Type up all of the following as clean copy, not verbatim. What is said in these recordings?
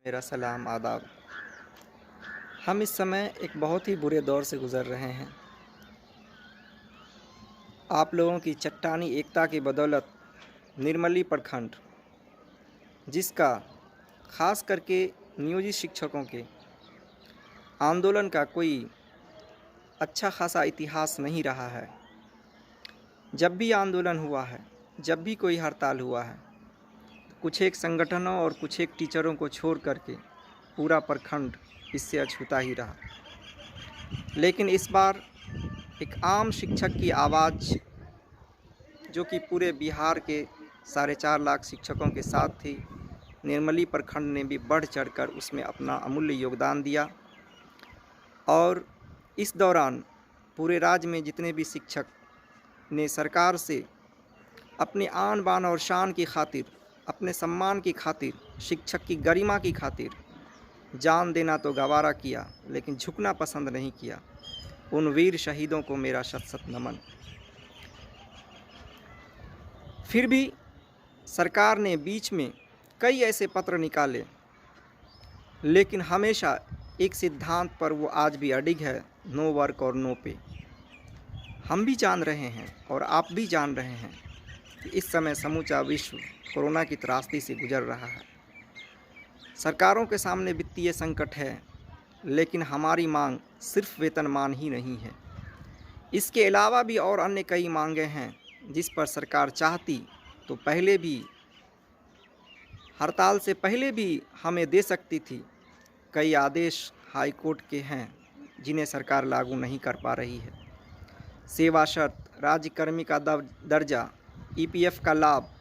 मेरा सलाम आदाब। हम इस समय एक बहुत ही बुरे दौर से गुज़र रहे हैं। आप लोगों की चट्टानी एकता की बदौलत निर्मली प्रखंड, जिसका ख़ास करके नियोजित शिक्षकों के आंदोलन का कोई अच्छा खासा इतिहास नहीं रहा है। जब भी आंदोलन हुआ है, जब भी कोई हड़ताल हुआ है, कुछ एक संगठनों और कुछ एक टीचरों को छोड़ करके पूरा प्रखंड इससे अछूता ही रहा। लेकिन इस बार एक आम शिक्षक की आवाज़, जो कि पूरे बिहार के 4.5 लाख शिक्षकों के साथ थी, निर्मली प्रखंड ने भी बढ़ चढ़कर उसमें अपना अमूल्य योगदान दिया। और इस दौरान पूरे राज्य में जितने भी शिक्षक ने सरकार से अपनी आन बान और शान की खातिर, अपने सम्मान की खातिर, शिक्षक की गरिमा की खातिर जान देना तो गवारा किया, लेकिन झुकना पसंद नहीं किया। उन वीर शहीदों को मेरा शत शत नमन। फिर भी सरकार ने बीच में कई ऐसे पत्र निकाले, लेकिन हमेशा एक सिद्धांत पर वो आज भी अडिग है, नो वर्क और नो पे। हम भी जान रहे हैं और आप भी जान रहे हैं कि इस समय समूचा विश्व कोरोना की त्रासदी से गुजर रहा है। सरकारों के सामने वित्तीय संकट है, लेकिन हमारी मांग सिर्फ वेतनमान ही नहीं है। इसके अलावा भी और अन्य कई मांगें हैं जिस पर सरकार चाहती तो पहले भी, हड़ताल से पहले भी हमें दे सकती थी। कई आदेश हाई कोर्ट के हैं जिन्हें सरकार लागू नहीं कर पा रही है। सेवा शर्त, राज्यकर्मी का दर्जा, ईपीएफ का लाभ,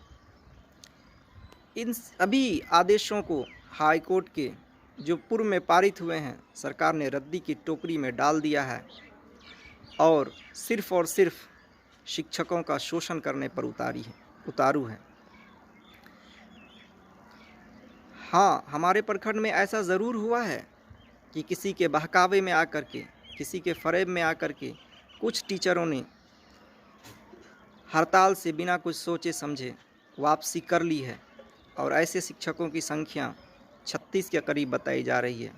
इन सभी आदेशों को हाई कोर्ट के जो पूर्व में पारित हुए हैं, सरकार ने रद्दी की टोकरी में डाल दिया है और सिर्फ शिक्षकों का शोषण करने पर उतारू है। हाँ, हमारे प्रखंड में ऐसा ज़रूर हुआ है कि किसी के बहकावे में आकर के, किसी के फरेब में आकर के कुछ टीचरों ने हड़ताल से बिना कुछ सोचे समझे वापसी कर ली है, और ऐसे शिक्षकों की संख्या 36 के करीब बताई जा रही है।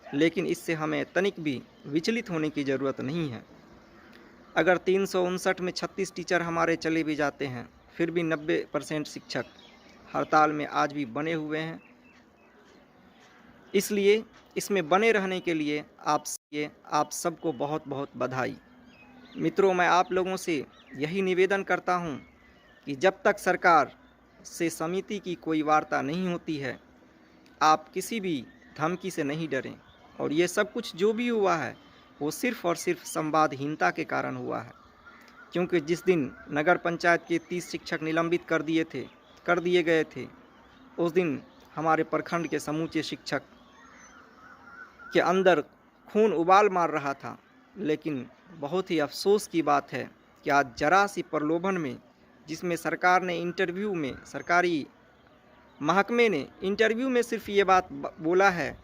लेकिन इससे हमें तनिक भी विचलित होने की ज़रूरत नहीं है। अगर 359 में 36 टीचर हमारे चले भी जाते हैं, फिर भी 90% शिक्षक हड़ताल में आज भी बने हुए हैं। इसलिए इसमें बने रहने के लिए आप सबको बहुत बहुत बधाई। मित्रों, मैं आप लोगों से यही निवेदन करता हूं कि जब तक सरकार से समिति की कोई वार्ता नहीं होती है, आप किसी भी धमकी से नहीं डरें। और ये सब कुछ जो भी हुआ है वो सिर्फ़ और सिर्फ संवादहीनता के कारण हुआ है। क्योंकि जिस दिन नगर पंचायत के 30 शिक्षक निलंबित कर दिए गए थे, उस दिन हमारे प्रखंड के समूचे शिक्षक के अंदर खून उबाल मार रहा था। लेकिन बहुत ही अफसोस की बात है कि आज जरा सी प्रलोभन में, जिसमें सरकार ने इंटरव्यू में, सरकारी महकमे ने इंटरव्यू में सिर्फ ये बात बोला है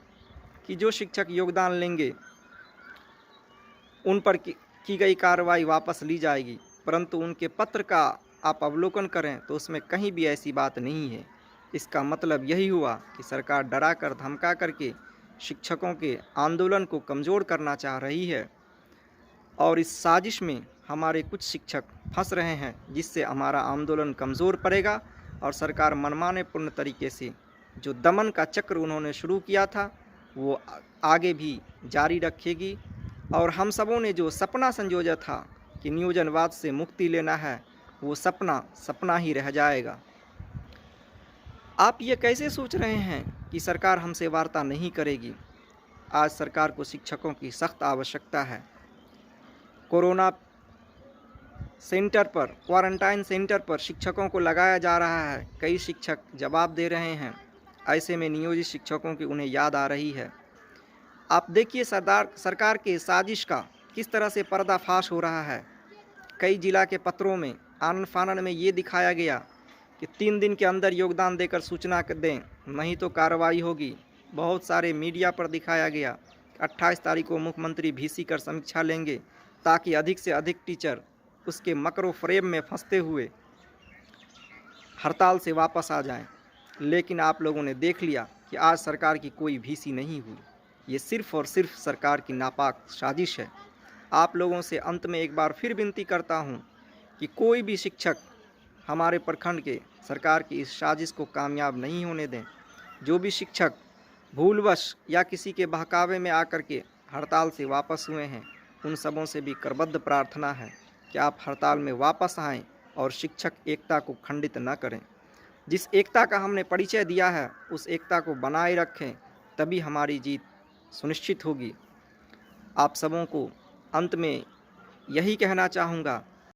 कि जो शिक्षक योगदान लेंगे उन पर की गई कार्रवाई वापस ली जाएगी, परंतु उनके पत्र का आप अवलोकन करें तो उसमें कहीं भी ऐसी बात नहीं है। इसका मतलब यही हुआ कि सरकार डरा कर धमका करके शिक्षकों के आंदोलन को कमज़ोर करना चाह रही है, और इस साजिश में हमारे कुछ शिक्षक फंस रहे हैं, जिससे हमारा आंदोलन कमज़ोर पड़ेगा और सरकार मनमाने पूर्ण तरीके से जो दमन का चक्र उन्होंने शुरू किया था वो आगे भी जारी रखेगी। और हम सबों ने जो सपना संजोया था कि नियोजनवाद से मुक्ति लेना है, वो सपना ही रह जाएगा। आप ये कैसे सोच रहे हैं कि सरकार हमसे वार्ता नहीं करेगी? आज सरकार को शिक्षकों की सख्त आवश्यकता है। कोरोना सेंटर पर, क्वारंटाइन सेंटर पर शिक्षकों को लगाया जा रहा है। कई शिक्षक जवाब दे रहे हैं। ऐसे में नियोजित शिक्षकों की उन्हें याद आ रही है। आप देखिए सरकार के साजिश का किस तरह से पर्दाफाश हो रहा है। कई जिला के पत्रों में आनन फानन में ये दिखाया गया कि 3 दिन के अंदर योगदान देकर सूचना दें, नहीं तो कार्रवाई होगी। बहुत सारे मीडिया पर दिखाया गया 28 तारीख को मुख्यमंत्री VC कर समीक्षा लेंगे, ताकि अधिक से अधिक टीचर उसके मकरो फ्रेम में फंसते हुए हड़ताल से वापस आ जाएं। लेकिन आप लोगों ने देख लिया कि आज सरकार की कोई भीसी नहीं हुई। ये सिर्फ और सिर्फ सरकार की नापाक साजिश है। आप लोगों से अंत में एक बार फिर विनती करता हूँ कि कोई भी शिक्षक हमारे प्रखंड के सरकार की इस साजिश को कामयाब नहीं होने दें। जो भी शिक्षक भूलवश या किसी के बहकावे में आकर के हड़ताल से वापस हुए हैं, उन सबों से भी करबद्ध प्रार्थना है कि आप हड़ताल में वापस आएं और शिक्षक एकता को खंडित न करें। जिस एकता का हमने परिचय दिया है उस एकता को बनाए रखें, तभी हमारी जीत सुनिश्चित होगी। आप सबों को अंत में यही कहना चाहूँगा